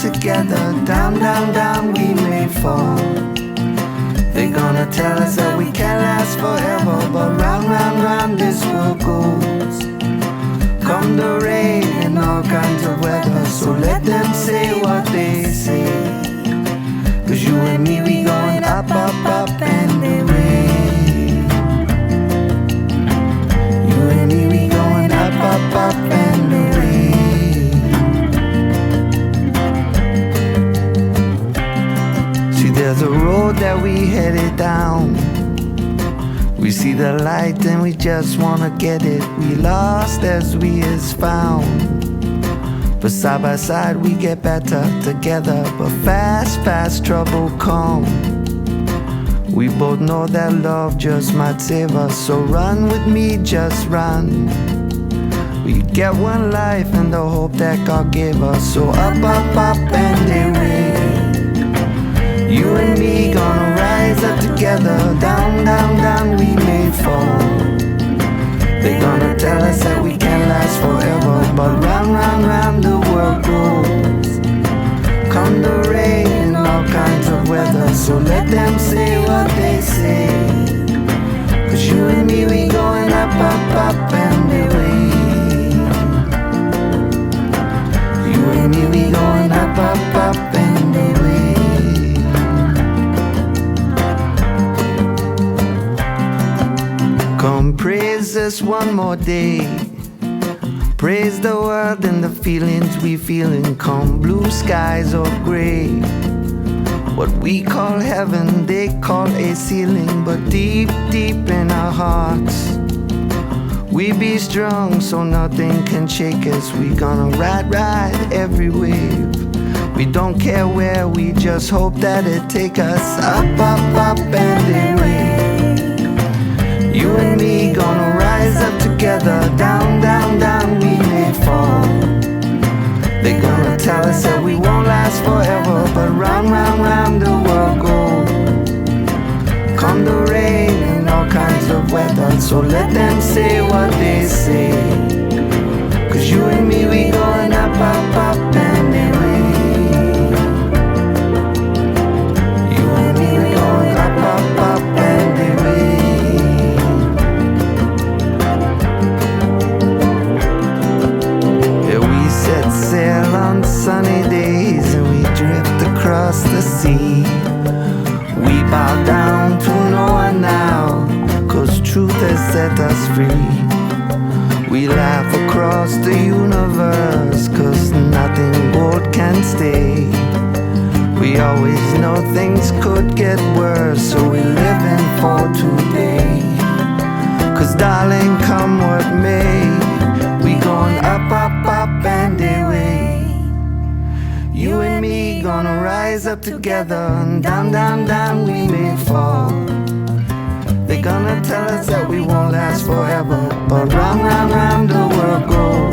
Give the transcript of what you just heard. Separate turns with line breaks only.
together. Down, down, down we may fall. They're gonna tell us that we can't last forever, but round, round, round this world goes. Come the rain and all kinds of weather, so let them say what they say. Cause you and me, we going up, up, up and away. You and me, we going up, up, up and away. See, there's a road that we headed down. We see the light and we just wanna get it. We lost as we is found. But side by side we get better together. But fast, fast trouble come. We both know that love just might save us. So run with me, just run. We get one life and the hope that God gave us. So up, up, up and away. You and me gonna rise up together. Down, down, down we may fall. They're gonna tell us that we can't last forever, but round, round, round the world goes. Come the rain and all kinds of weather, so let them say what they say. Cause you and me, we going up, up, up and away. You and me, we going up, up, up and away. Come praise us one more day. Praise the world and the feelings we feeling. Come blue skies or gray. What we call heaven, they call a ceiling. But deep, deep in our hearts, we be strong so nothing can shake us. We gonna ride, ride every wave. We don't care where, we just hope that it take us up, up, up and away. You and me gonna rise up together. Down, down, down we may fall. They're gonna tell us that we won't last forever, but round, round, round the world goes. Come the rain and all kinds of weather, so let them say what they say. Cause you and me, we going up, up, up and away. You and me, we going up, up, up and away. Sail on sunny days and we drift across the sea. We bow down to no one now, cause truth has set us free. We laugh across the universe, cause nothing good can stay. We always know things could get worse, so we living for today. Cause darling, come what may, we going up, up, up and away. You and me gonna rise up together, and down, down, down we may fall. They're gonna tell us that we won't last forever, but round, round, round the world goes.